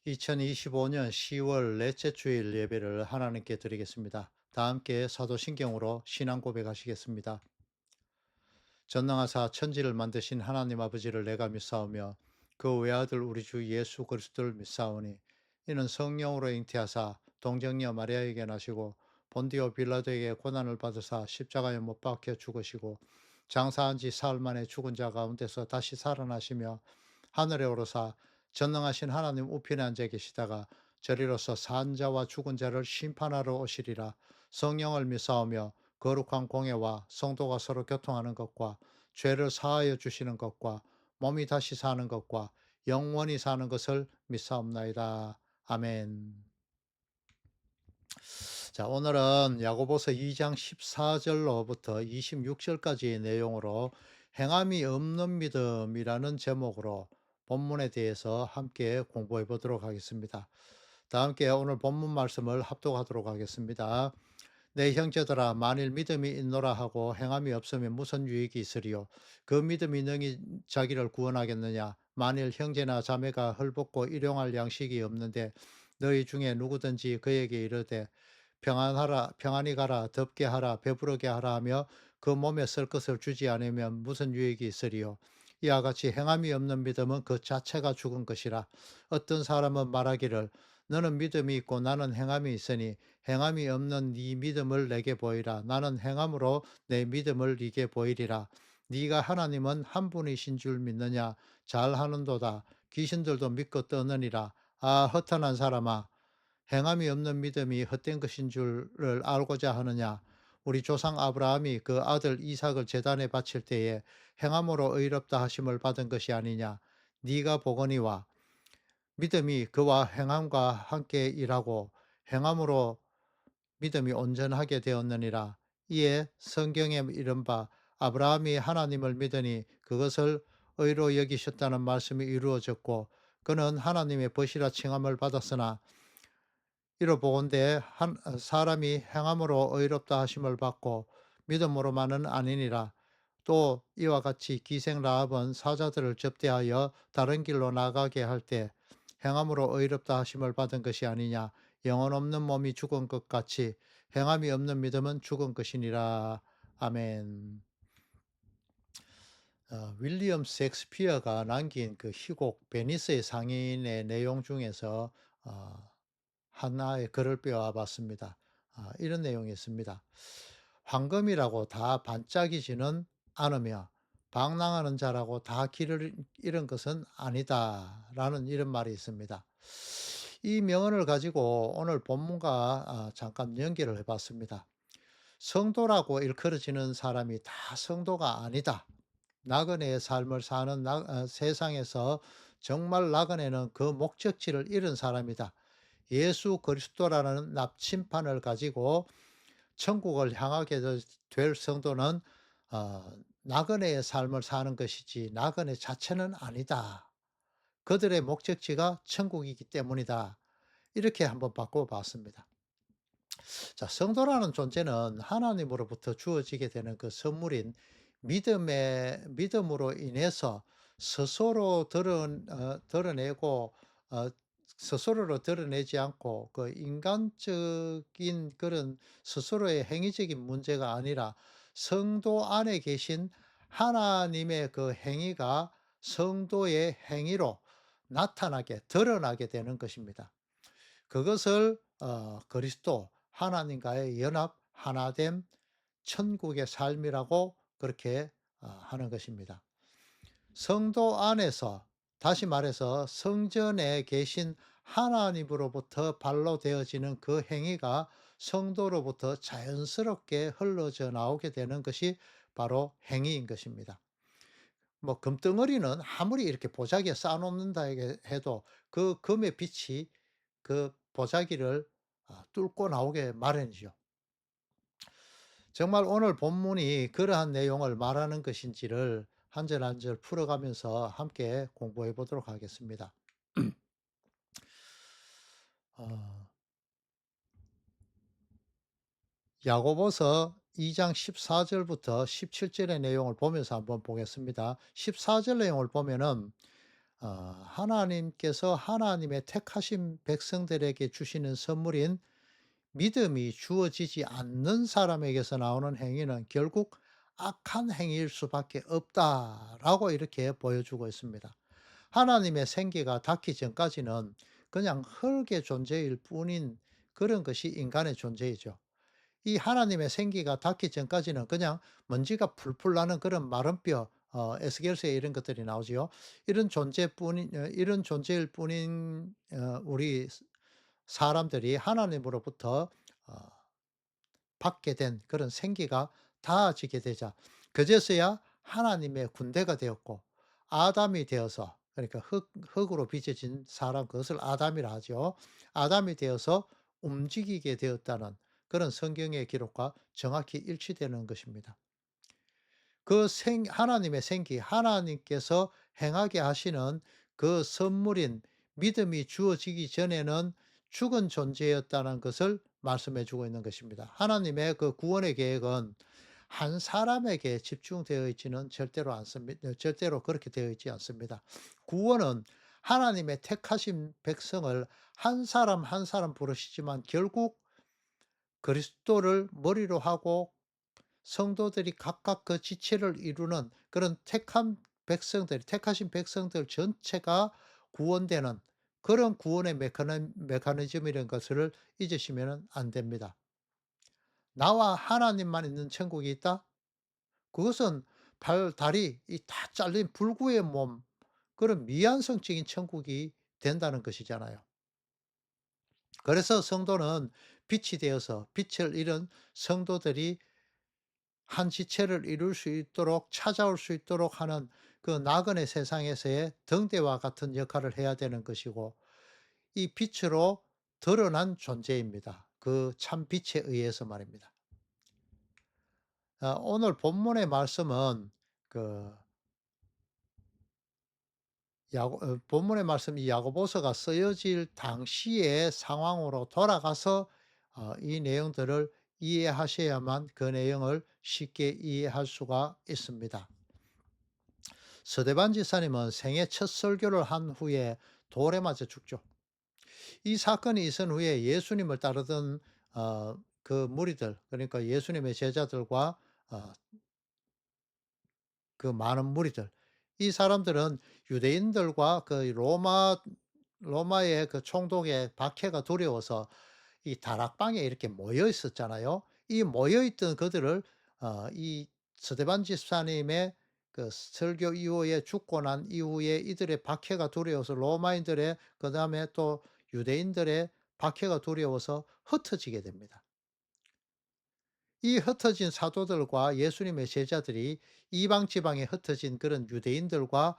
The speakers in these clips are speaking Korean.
2025년 10월 넷째 주일 예배를 하나님께 드리겠습니다. 다 함께 사도신경으로 신앙 고백하시겠습니다. 전능하사 천지를 만드신 하나님 아버지를 내가 믿사오며 그 외아들 우리 주 예수 그리스도를 믿사오니 이는 성령으로 잉태하사 동정녀 마리아에게 나시고 본디오 빌라도에게 고난을 받으사 십자가에 못 박혀 죽으시고 장사한 지 사흘 만에 죽은 자 가운데서 다시 살아나시며 하늘에 오르사 전능하신 하나님 우편에 앉아 계시다가 저리로서 산 자와 죽은 자를 심판하러 오시리라. 성령을 믿사오며 거룩한 공예와 성도가 서로 교통하는 것과 죄를 사하여 주시는 것과 몸이 다시 사는 것과 영원히 사는 것을 믿사옵나이다. 아멘. 자, 오늘은 야고보서 2장 14절로부터 26절까지의 내용으로 행함이 없는 믿음이라는 제목으로 본문에 대해서 함께 공부해 보도록 하겠습니다. 다 함께 오늘 본문 말씀을 합독하도록 하겠습니다. 내 형제들아 만일 믿음이 있노라 하고 행함이 없으면 무슨 유익이 있으리요. 그 믿음이 능히 자기를 구원하겠느냐. 만일 형제나 자매가 헐벗고 일용할 양식이 없는데 너희 중에 누구든지 그에게 이르되 평안하라 평안히 가라 덥게 하라 배부르게 하라 하며 그 몸에 쓸 것을 주지 않으면 무슨 유익이 있으리요. 이와 같이 행함이 없는 믿음은 그 자체가 죽은 것이라. 어떤 사람은 말하기를 너는 믿음이 있고 나는 행함이 있으니 행함이 없는 네 믿음을 내게 보이라. 나는 행함으로 내 믿음을 네게 보이리라. 네가 하나님은 한 분이신 줄 믿느냐. 잘하는도다. 귀신들도 믿고 떠느니라. 아 허탄한 사람아, 행함이 없는 믿음이 헛된 것인 줄을 알고자 하느냐. 우리 조상 아브라함이 그 아들 이삭을 제단에 바칠 때에 행함으로 의롭다 하심을 받은 것이 아니냐. 네가 보거니와 믿음이 그와 행함과 함께 일하고 행함으로 믿음이 온전하게 되었느니라. 이에 성경에 이른바 아브라함이 하나님을 믿으니 그것을 의로 여기셨다는 말씀이 이루어졌고 그는 하나님의 벗이라 칭함을 받았으나 이로 보건대 사람이 행함으로 의롭다 하심을 받고 믿음으로만은 아니니라. 또 이와 같이 기생 라합은 사자들을 접대하여 다른 길로 나가게 할 때 행함으로 의롭다 하심을 받은 것이 아니냐. 영혼 없는 몸이 죽은 것 같이 행함이 없는 믿음은 죽은 것이니라. 아멘. 윌리엄 셰익스피어가 남긴 그 희곡 베니스의 상인의 내용 중에서 어, 하나의 글을 빼와 봤습니다. 이런 내용이 있습니다. 황금이라고 다 반짝이지는 않으며 방랑하는 자라고 다 길을 잃은 것은 아니다라는 이런 말이 있습니다. 이 명언을 가지고 오늘 본문과 잠깐 연결을 해봤습니다. 성도라고 일컬어지는 사람이 다 성도가 아니다. 나그네의 삶을 사는 세상에서 정말 나그네는 그 목적지를 잃은 사람이다. 예수 그리스도라는 납침판을 가지고 천국을 향하게 될 성도는 나그네의 삶을 사는 것이지 나그네 자체는 아니다. 그들의 목적지가 천국이기 때문이다. 이렇게 한번 바꿔봤습니다. 자, 성도라는 존재는 하나님으로부터 주어지게 되는 그 선물인 믿음으로 인해서 스스로 드러내고 스스로로 드러내지 않고 그 인간적인 그런 스스로의 행위적인 문제가 아니라 성도 안에 계신 하나님의 그 행위가 성도의 행위로 나타나게 드러나게 되는 것입니다. 그것을 그리스도 하나님과의 연합 하나됨 천국의 삶이라고 그렇게 하는 것입니다. 성도 안에서 다시 말해서 성전에 계신 하나님으로부터 발로 되어지는 그 행위가 성도로부터 자연스럽게 흘러져 나오게 되는 것이 바로 행위인 것입니다. 뭐 금덩어리는 아무리 이렇게 보자기에 쌓아 놓는다 해도 그 금의 빛이 그 보자기를 뚫고 나오게 마련이죠. 정말 오늘 본문이 그러한 내용을 말하는 것인지를 한 절 한 절 풀어가면서 함께 공부해 보도록 하겠습니다. 어 야고보서 2장 14 절부터 17 절의 내용을 보면서 한번 보겠습니다. 14절 내용을 보면은 어 하나님께서 하나님의 택하신 백성들에게 주시는 선물인 믿음이 주어지지 않는 사람에게서 나오는 행위는 결국 악한 행위일 수밖에 없다라고 이렇게 보여주고 있습니다. 하나님의 생기가 닿기 전까지는 그냥 흙의 존재일 뿐인 그런 것이 인간의 존재이죠. 이 하나님의 생기가 닿기 전까지는 그냥 먼지가 풀풀 나는 그런 마른 뼈, 에스겔서에 이런 것들이 나오지요. 이런 존재일 뿐인 우리 사람들이 하나님으로부터 어 받게 된 그런 생기가 닿아지게 되자 그제서야 하나님의 군대가 되었고 아담이 되어서, 그러니까 흙으로 빚어진 사람, 그것을 아담이라 하죠. 아담이 되어서 움직이게 되었다는 그런 성경의 기록과 정확히 일치되는 것입니다. 하나님의 생기, 하나님께서 행하게 하시는 그 선물인 믿음이 주어지기 전에는 죽은 존재였다는 것을 말씀해 주고 있는 것입니다. 하나님의 그 구원의 계획은 한 사람에게 집중되어 있지는 절대로 않습니다. 절대로 그렇게 되어 있지 않습니다. 구원은 하나님의 택하신 백성을 한 사람 한 사람 부르시지만 결국 그리스도를 머리로 하고 성도들이 각각 그 지체를 이루는 그런 택하신 백성들 전체가 구원되는 그런 구원의 메커니즘이라는 것을 잊으시면 안 됩니다. 나와 하나님만 있는 천국이 있다? 그것은 다리 이 다 잘린 불구의 몸, 그런 미완성적인 천국이 된다는 것이잖아요. 그래서 성도는 빛이 되어서 빛을 잃은 성도들이 한 지체를 이룰 수 있도록 찾아올 수 있도록 하는 그 나그네 세상에서의 등대와 같은 역할을 해야 되는 것이고, 이 빛으로 드러난 존재입니다. 그 참 빛에 의해서 말입니다. 오늘 본문의 말씀은 그 본문의 말씀, 이 야고보서가 쓰여질 당시의 상황으로 돌아가서 이 내용들을 이해하셔야만 그 내용을 쉽게 이해할 수가 있습니다. 서대반 지사님은 생애 첫 설교를 한 후에 돌에 맞아 죽죠. 이 사건이 있은 후에 예수님을 따르던 그 무리들, 그러니까 예수님의 제자들과 어 그 많은 무리들, 이 사람들은 유대인들과 그 로마의 그 총독의 박해가 두려워서 이 다락방에 이렇게 모여 있었잖아요. 이 모여 있던 그들을 이 스데반 집사님의 그 설교 이후에 죽고 난 이후에 이들의 박해가 두려워서 로마인들의, 그다음에 또 유대인들의 박해가 두려워서 흩어지게 됩니다. 이 흩어진 사도들과 예수님의 제자들이 이방 지방에 흩어진 그런 유대인들과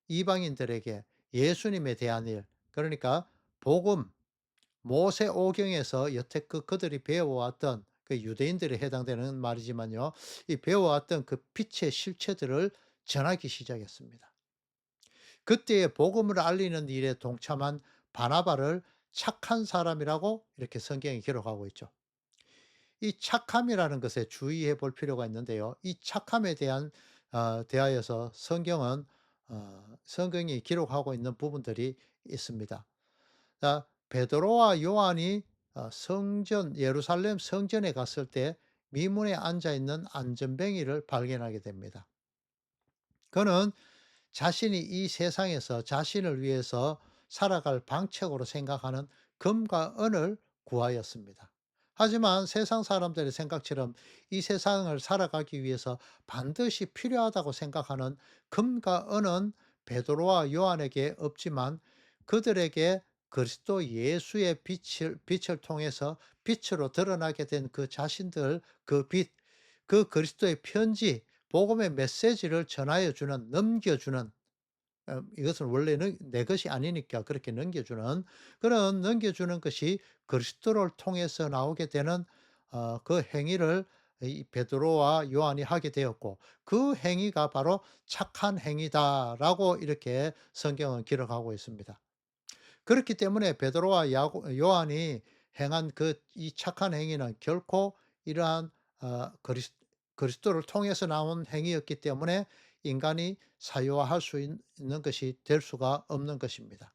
이방인들에게 예수님에 대한 일, 그러니까 복음, 모세오경에서 여태껏 그들이 배워왔던, 그 유대인들에 해당되는 말이지만요. 이 배워왔던 그 빛의 실체들을 전하기 시작했습니다. 그때에 복음을 알리는 일에 동참한 바나바를 착한 사람이라고 이렇게 성경이 기록하고 있죠. 이 착함이라는 것에 주의해 볼 필요가 있는데요. 이 착함에 대하여서 성경이 기록하고 있는 부분들이 있습니다. 자, 베드로와 요한이 예루살렘 성전에 갔을 때 미문에 앉아 있는 안전뱅이를 발견하게 됩니다. 그는 자신이 이 세상에서 자신을 위해서 살아갈 방책으로 생각하는 금과 은을 구하였습니다. 하지만 세상 사람들의 생각처럼 이 세상을 살아가기 위해서 반드시 필요하다고 생각하는 금과 은은 베드로와 요한에게 없지만 그들에게 그리스도 예수의 빛을 통해서 빛으로 드러나게 된 그 자신들, 그 빛, 그 그리스도의 편지, 복음의 메시지를 전하여 주는, 넘겨주는, 이것은 원래는 내 것이 아니니까 그렇게 넘겨주는, 그런 넘겨주는 것이 그리스도를 통해서 나오게 되는 그 행위를 이 베드로와 요한이 하게 되었고, 그 행위가 바로 착한 행위다라고 이렇게 성경은 기록하고 있습니다. 그렇기 때문에 베드로와 요한이 행한 이 착한 행위는 결코 이러한 어 그리스 그리스도를 통해서 나온 행위였기 때문에 인간이 사유화할 수 있는 것이 될 수가 없는 것입니다.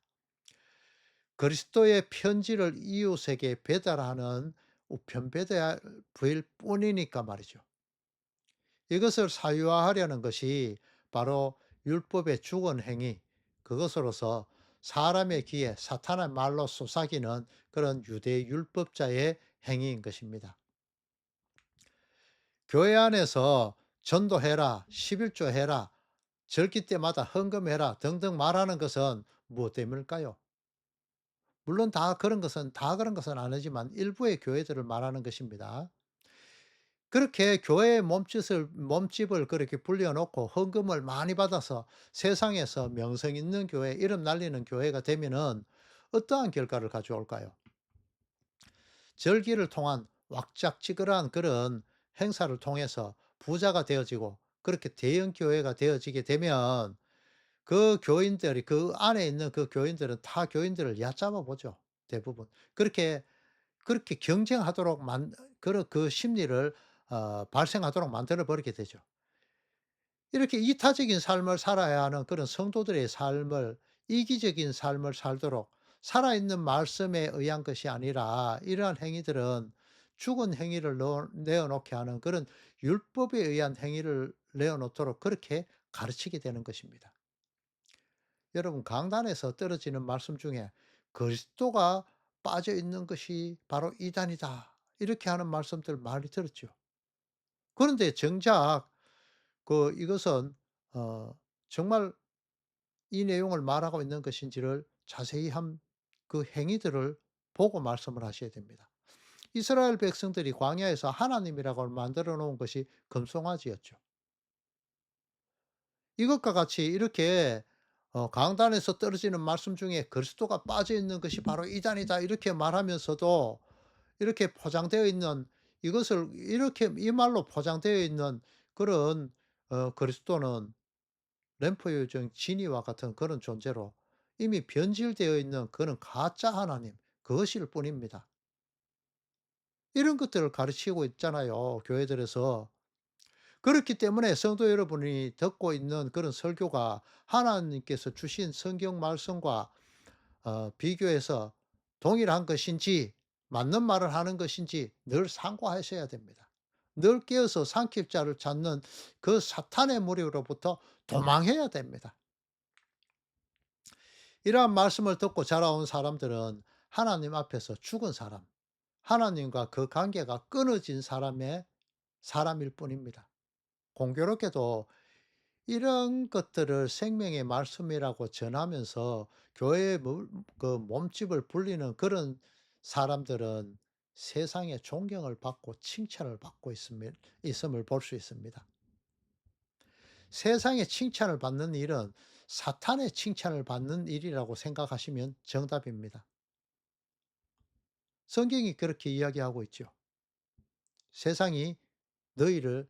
그리스도의 편지를 이웃에게 배달하는 우편 배달부일 뿐이니까 말이죠. 이것을 사유화하려는 것이 바로 율법의 주권 행위, 그것으로서 사람의 귀에 사탄의 말로 쏘사기는 그런 유대 율법자의 행위인 것입니다. 교회 안에서 전도해라, 11조 해라, 절기 때마다 헌금해라 등등 말하는 것은 무엇 때문일까요? 물론 다 그런 것은 아니지만 일부의 교회들을 말하는 것입니다. 그렇게 교회의 몸집을 그렇게 불려 놓고 헌금을 많이 받아서 세상에서 명성 있는 교회, 이름 날리는 교회가 되면은 어떠한 결과를 가져올까요? 절기를 통한 왁작지근한 그런 행사를 통해서 부자가 되어지고 그렇게 대형 교회가 되어지게 되면 그 교인들이, 그 안에 있는 그 교인들은 타 교인들을 얕잡아 보죠, 대부분. 그렇게 경쟁하도록 그 심리를 발생하도록 만들어 버리게 되죠. 이렇게 이타적인 삶을 살아야 하는 그런 성도들의 삶을, 이기적인 삶을 살도록 살아있는 말씀에 의한 것이 아니라 이러한 행위들은 죽은 행위를 내어 놓게 하는 그런 율법에 의한 행위를 내어 놓도록 그렇게 가르치게 되는 것입니다. 여러분, 강단에서 떨어지는 말씀 중에 "그리스도가 빠져 있는 것이 바로 이단이다." 이렇게 하는 말씀들 많이 들었죠. 그런데 정작 이것은 어 정말 이 내용을 말하고 있는 것인지를 자세히 그 행위들을 보고 말씀을 하셔야 됩니다. 이스라엘 백성들이 광야에서 하나님이라고 만들어 놓은 것이 금송아지였죠. 이것과 같이 이렇게 강단에서 떨어지는 말씀 중에 "그리스도가 빠져 있는 것이 바로 이단이다." 이렇게 말하면서도 이렇게 포장되어 있는, 이것을 이렇게 이 말로 포장되어 있는 그런 그리스도는 램프 요정 지니와 같은 그런 존재로 이미 변질되어 있는 그런 가짜 하나님, 그것일 뿐입니다. 이런 것들을 가르치고 있잖아요, 교회들에서. 그렇기 때문에 성도 여러분이 듣고 있는 그런 설교가 하나님께서 주신 성경 말씀과 비교해서 동일한 것인지, 맞는 말을 하는 것인지 늘 상고하셔야 됩니다. 늘 깨어서 삼킬자를 찾는 그 사탄의 무리로부터 도망해야 됩니다. 이러한 말씀을 듣고 자라온 사람들은 하나님 앞에서 죽은 사람, 하나님과 그 관계가 끊어진 사람일 뿐입니다. 공교롭게도 이런 것들을 생명의 말씀이라고 전하면서 교회의 몸집을 불리는 그런 사람들은 세상의 존경을 받고 칭찬을 받고 있음을 볼 수 있습니다. 세상의 칭찬을 받는 일은 사탄의 칭찬을 받는 일이라고 생각하시면 정답입니다. 성경이 그렇게 이야기하고 있죠. 세상이 너희를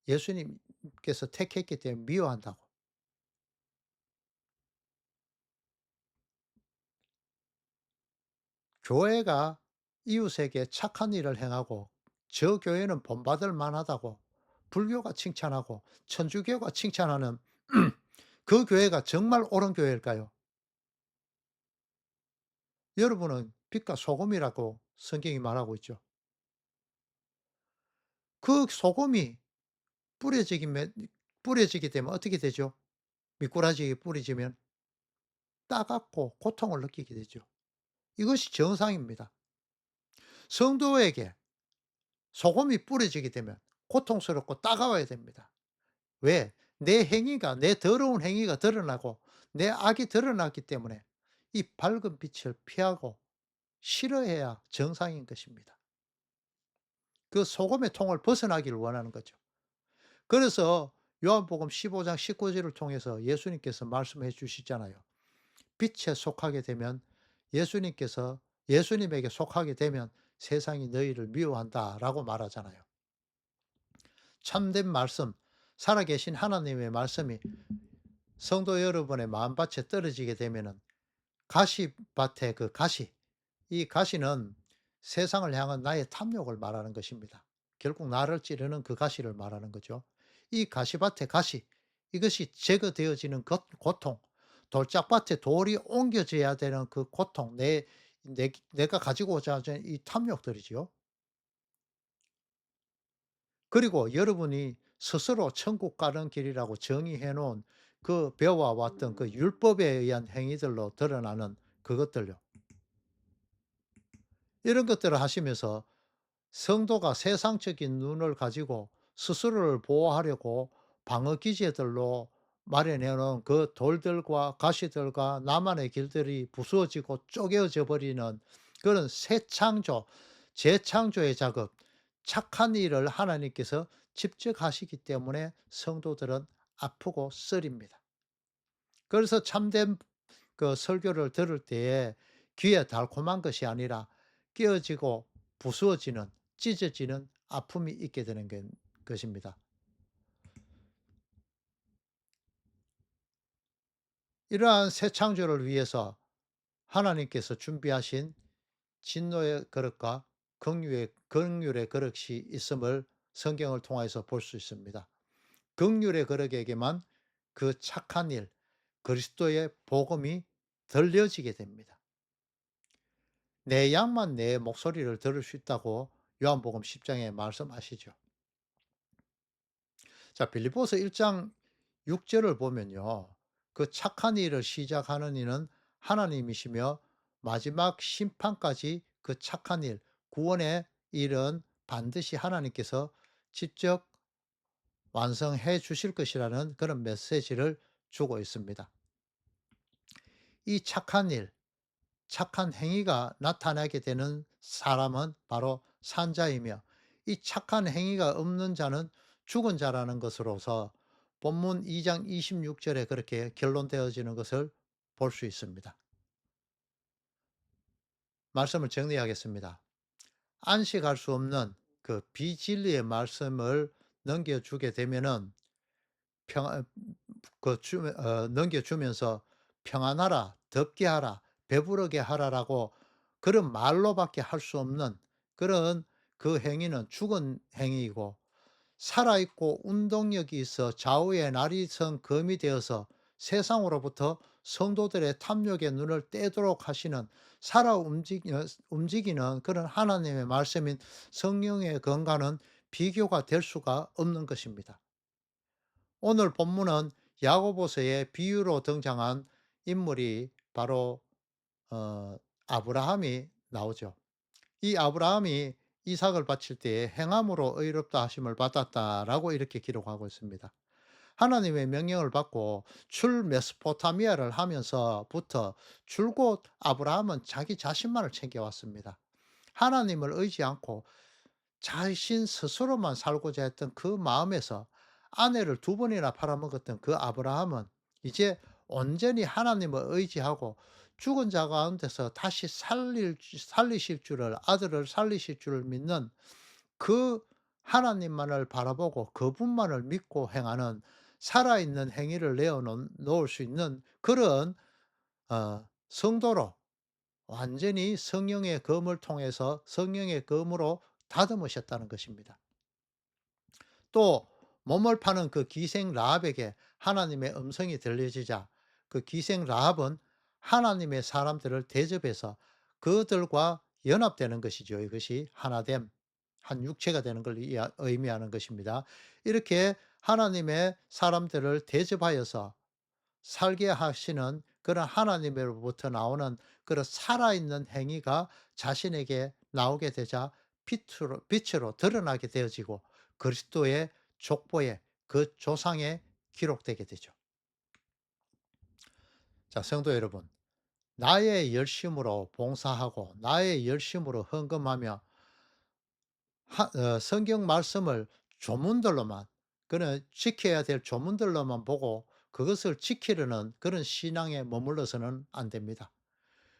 예수님께서 택했기 때문에 미워한다고. 교회가 이웃에게 착한 일을 행하고 저 교회는 본받을 만하다고 불교가 칭찬하고 천주교가 칭찬하는 그 교회가 정말 옳은 교회일까요? 여러분은 빛과 소금이라고 성경이 말하고 있죠. 그 소금이 뿌려지기면 뿌려지게 되면 어떻게 되죠? 미꾸라지에 뿌려지면 따갑고 고통을 느끼게 되죠. 이것이 정상입니다. 성도에게 소금이 뿌려지게 되면 고통스럽고 따가워야 됩니다. 왜? 내 더러운 행위가 드러나고 내 악이 드러났기 때문에 이 밝은 빛을 피하고 싫어해야 정상인 것입니다. 그 소금의 통을 벗어나기를 원하는 거죠. 그래서 요한복음 15장 19절을 통해서 예수님께서 말씀해 주시잖아요. 빛에 속하게 되면 예수님에게 속하게 되면 세상이 너희를 미워한다라고 말하잖아요. 참된 말씀, 살아계신 하나님의 말씀이 성도 여러분의 마음밭에 떨어지게 되면은 가시밭의 그 가시, 이 가시는 세상을 향한 나의 탐욕을 말하는 것입니다. 결국 나를 찌르는 그 가시를 말하는 거죠. 이 가시밭의 가시, 이것이 제거되어지는 고통, 돌짝밭에 돌이 옮겨져야 되는 그 고통, 내가 가지고 오자 하는 이 탐욕들이죠. 그리고 여러분이 스스로 천국 가는 길이라고 정의해 놓은 그 배워 왔던 그 율법에 의한 행위들로 드러나는 그것들요. 이런 것들을 하시면서 성도가 세상적인 눈을 가지고 스스로를 보호하려고 방어 기제들로 마련해 놓은 그 돌들과 가시들과 나만의 길들이 부수어지고 쪼개어져 버리는 그런 새 창조, 재창조의 작업, 착한 일을 하나님께서 직접 하시기 때문에 성도들은 아프고 쓰립니다. 그래서 참된 그 설교를 들을 때에 귀에 달콤한 것이 아니라 깨어지고 부수어지는, 찢어지는 아픔이 있게 되는 것입니다. 이러한 새 창조를 위해서 하나님께서 준비하신 진노의 그릇과 긍휼의 그릇이 있음을 성경을 통해서 볼 수 있습니다. 긍휼의 그릇에게만 그 착한 일, 그리스도의 복음이 들려지게 됩니다. 내 양만 내 목소리를 들을 수 있다고 요한복음 10 장에 말씀하시죠. 자, 빌립보서 1장 6 절을 보면요. 그 착한 일을 시작하는 이는 하나님이시며 마지막 심판까지 그 착한 일, 구원의 일은 반드시 하나님께서 직접 완성해 주실 것이라는 그런 메시지를 주고 있습니다. 이 착한 일, 착한 행위가 나타나게 되는 사람은 바로 산자이며, 이 착한 행위가 없는 자는 죽은 자라는 것으로서 본문 2장 26 절에 그렇게 결론되어지는 것을 볼 수 있습니다. 말씀을 정리하겠습니다. 안식할 수 없는 그 비진리의 말씀을 넘겨주게 되면은 평 넘겨주면서 "평안하라. 덥게 하라. 배부르게 하라."라고 그런 말로밖에 할 수 없는 그런 그 행위는 죽은 행위이고, 살아 있고 운동력이 있어 좌우의 날이선 검이 되어서 세상으로부터 성도들의 탐욕의 눈을 떼도록 하시는, 살아 움직이는 그런 하나님의 말씀인 성령의 건강은 비교가 될 수가 없는 것입니다. 오늘 본문은 야고보서의 비유로 등장한 인물이 바로 어 아브라함이 나오죠. 이 아브라함이 이삭을 바칠 때에 행함으로 의롭다 하심을 받았다라고 이렇게 기록하고 있습니다. 하나님의 명령을 받고 출 메소포타미아를 하면서부터 줄곧 아브라함은 자기 자신만을 챙겨왔습니다. 하나님을 의지 않고 자신 스스로만 살고자 했던 그 마음에서 아내를 두 번이나 팔아먹었던 그 아브라함은 이제 온전히 하나님을 의지하고 죽은 자 가운데서 다시 살리실 줄을, 아들을 살리실 줄을 믿는 그 하나님만을 바라보고 그분만을 믿고 행하는, 살아있는 행위를 놓을 수 있는 그런 성도로 완전히 성령의 검을 통해서 성령의 검으로 다듬으셨다는 것입니다. 또 몸을 파는 그 기생 라합에게 하나님의 음성이 들려지자 그 기생 라합은 하나님의 사람들을 대접해서 그들과 연합되는 것이죠. 이것이 하나됨, 한 육체가 되는 걸 의미하는 것입니다. 이렇게 하나님의 사람들을 대접하여서 살게 하시는 그런 하나님으로부터 나오는 그런 살아있는 행위가 자신에게 나오게 되자 빛으로 드러나게 되어지고 그리스도의 족보에, 그 조상에 기록되게 되죠. 자, 성도 여러분, 나의 열심으로 봉사하고 나의 열심으로 헌금하며 성경 말씀을 조문들로만, 그는 지켜야 될 조문들로만 보고 그것을 지키려는 그런 신앙에 머물러서는 안 됩니다.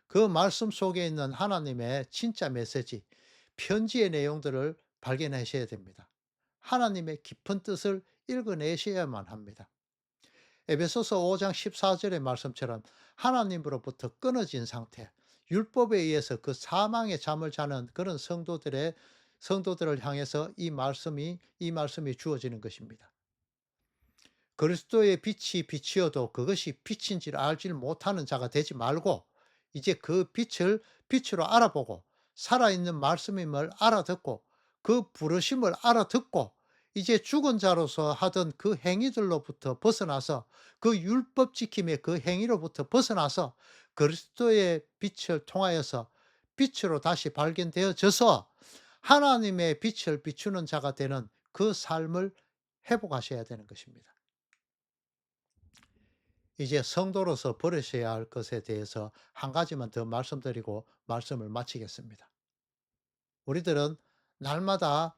그 말씀 속에 있는 하나님의 진짜 메시지, 편지의 내용들을 발견하셔야 됩니다. 하나님의 깊은 뜻을 읽어내셔야만 합니다. 에베소서 5장 14 절의 말씀처럼 하나님으로부터 끊어진 상태, 율법에 의해서 그 사망의 잠을 자는 그런 성도들을 향해서 이 말씀이 주어지는 것입니다. 그리스도의 빛이 빛이어도 그것이 빛인 줄 알질 못하는 자가 되지 말고 이제 그 빛을 빛으로 알아보고 살아있는 말씀임을 알아듣고 그 부르심을 알아듣고 이제 죽은 자로서 하던 그 행위들로부터 벗어나서 그 율법 지킴의 그 행위로부터 벗어나서 그리스도의 빛을 통하여서 빛으로 다시 발견되어져서 하나님의 빛을 비추는 자가 되는 그 삶을 회복하셔야 되는 것입니다. 이제 성도로서 버리셔야 할 것에 대해서 한 가지만 더 말씀드리고 말씀을 마치겠습니다. 우리들은 날마다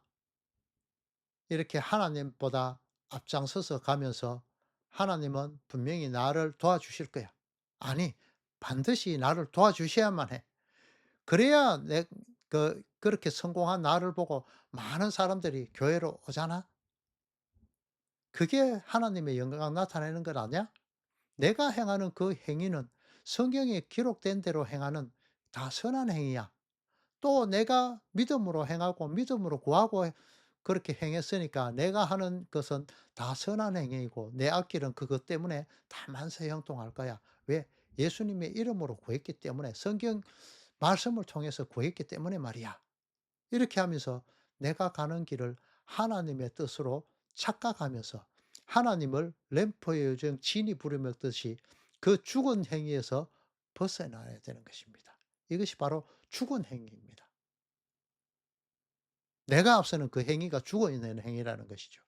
이렇게 하나님보다 앞장서서 가면서 '하나님은 분명히 나를 도와주실 거야.' 아니, 반드시 나를 도와주셔야만 해. 그래야 그렇게 성공한 나를 보고 많은 사람들이 교회로 오잖아? 그게 하나님의 영광 나타내는 것 아니야? 내가 행하는 그 행위는 성경에 기록된 대로 행하는 다 선한 행위야. 또 내가 믿음으로 행하고 믿음으로 구하고 그렇게 행했으니까 내가 하는 것은 다 선한 행위이고 내 앞길은 그것 때문에 다 만세 형통할 거야. 왜? 예수님의 이름으로 구했기 때문에 성경 말씀을 통해서 구했기 때문에 말이야. 이렇게 하면서 내가 가는 길을 하나님의 뜻으로 착각하면서 하나님을 램프의 요정 진이 부르짖듯이 그 죽은 행위에서 벗어나야 되는 것입니다. 이것이 바로 죽은 행위입니다. 내가 앞서는 그 행위가 죽어 있는 행위라는 것이죠.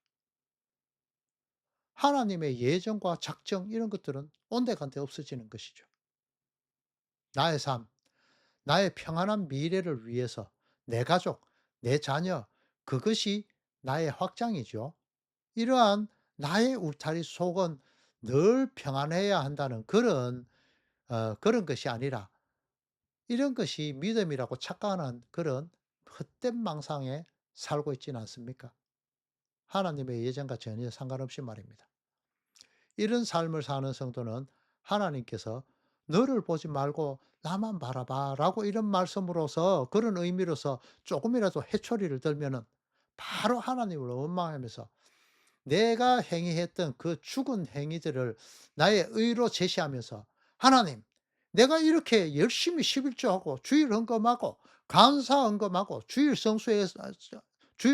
하나님의 예정과 작정 이런 것들은 온데간데 없어지는 것이죠. 나의 삶, 나의 평안한 미래를 위해서 내 가족, 내 자녀 그것이 나의 확장이죠. 이러한 나의 울타리 속은 늘 평안해야 한다는 그런 것이 아니라 이런 것이 믿음이라고 착각하는 그런 헛된 망상에 살고 있지는 않습니까? 하나님의 예정과 전혀 상관없이 말입니다. 이런 삶을 사는 성도는 하나님께서 "너를 보지 말고 나만 바라봐."라고 이런 말씀으로서 그런 의미로서 조금이라도 해초리를 들면은 바로 하나님을 원망하면서 내가 행위했던 그 죽은 행위들을 나의 의로 제시하면서 "하나님, 내가 이렇게 열심히 11조하고 주일 헌금하고 감사 헌금하고 주일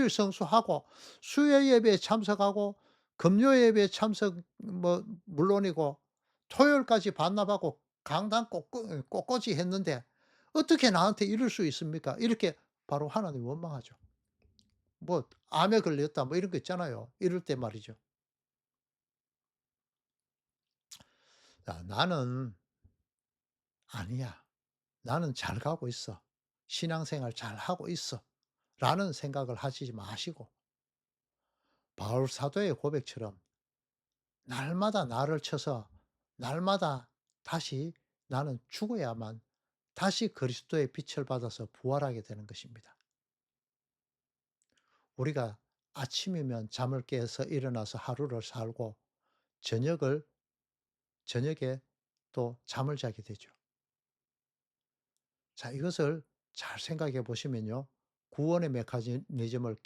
성수하고 수요 예배에 참석하고 금요 예배에 참석 뭐 물론이고 토요일까지 반납하고 강단 꼿꼿이 했는데 어떻게 나한테 이럴 수 있습니까?" 이렇게 바로 하나님 원망하죠. 뭐 "암에 걸렸다." 뭐 이런 거 있잖아요. 이럴 때 말이죠. 나는 아니야. 나는 잘 가고 있어. 신앙생활 잘하고 있어. 라는 생각을 하시지 마시고 바울 사도의 고백처럼 날마다 나를 쳐서 날마다 다시 나는 죽어야만 다시 그리스도의 빛을 받아서 부활하게 되는 것입니다. 우리가 아침이면 잠을 깨서 일어나서 하루를 살고 저녁을 저녁에 또 잠을 자게 되죠. 자, 이것을 잘 생각해 보시면요. 구원의 메커니즘을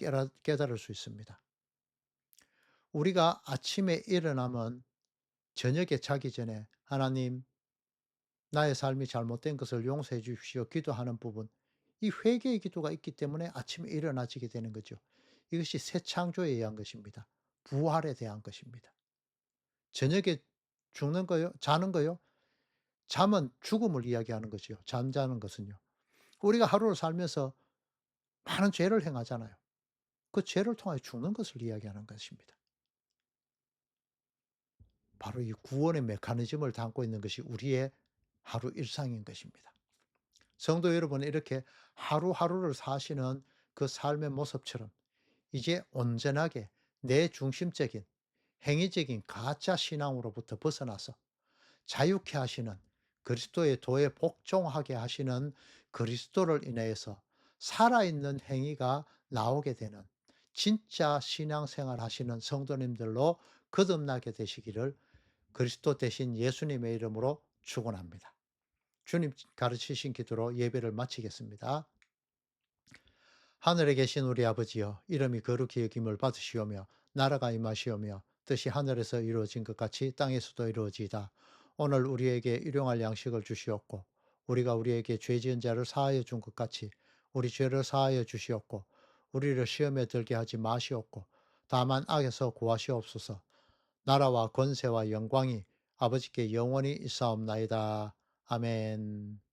깨달을 수 있습니다. 우리가 아침에 일어나면 저녁에 자기 전에 "하나님, 나의 삶이 잘못된 것을 용서해 주십시오." 기도하는 부분. 이 회개의 기도가 있기 때문에 아침에 일어나지게 되는 거죠. 이것이 새 창조에 의한 것입니다. 부활에 대한 것입니다. 저녁에 죽는 거요? 자는 거요? 잠은 죽음을 이야기하는 거죠. 잠자는 것은요. 우리가 하루를 살면서 많은 죄를 행하잖아요. 그 죄를 통하여 죽는 것을 이야기하는 것입니다. 바로 이 구원의 메커니즘을 담고 있는 것이 우리의 하루 일상인 것입니다. 성도 여러분, 이렇게 하루하루를 사시는 그 삶의 모습처럼 이제 온전하게 내 중심적인 행위적인 가짜 신앙으로부터 벗어나서 자유케 하시는 그리스도의 도에 복종하게 하시는 그리스도를 인하여서 살아있는 행위가 나오게 되는 진짜 신앙생활 하시는 성도님들로 거듭나게 되시기를 그리스도 대신 예수님의 이름으로 축원합니다. 주님 가르치신 기도로 예배를 마치겠습니다. 하늘에 계신 우리 아버지여, 이름이 거룩히 여김을 받으시오며 나라가 임하시오며 뜻이 하늘에서 이루어진 것 같이 땅에서도 이루어지이다. 오늘 우리에게 일용할 양식을 주시옵고 우리가 우리에게 죄 지은 자를 사하여 준 것 같이 우리 죄를 사하여 주시옵고 우리를 시험에 들게 하지 마시옵고 다만 악에서 구하시옵소서. 나라와 권세와 영광이 아버지께 영원히 있사옵나이다. 아멘.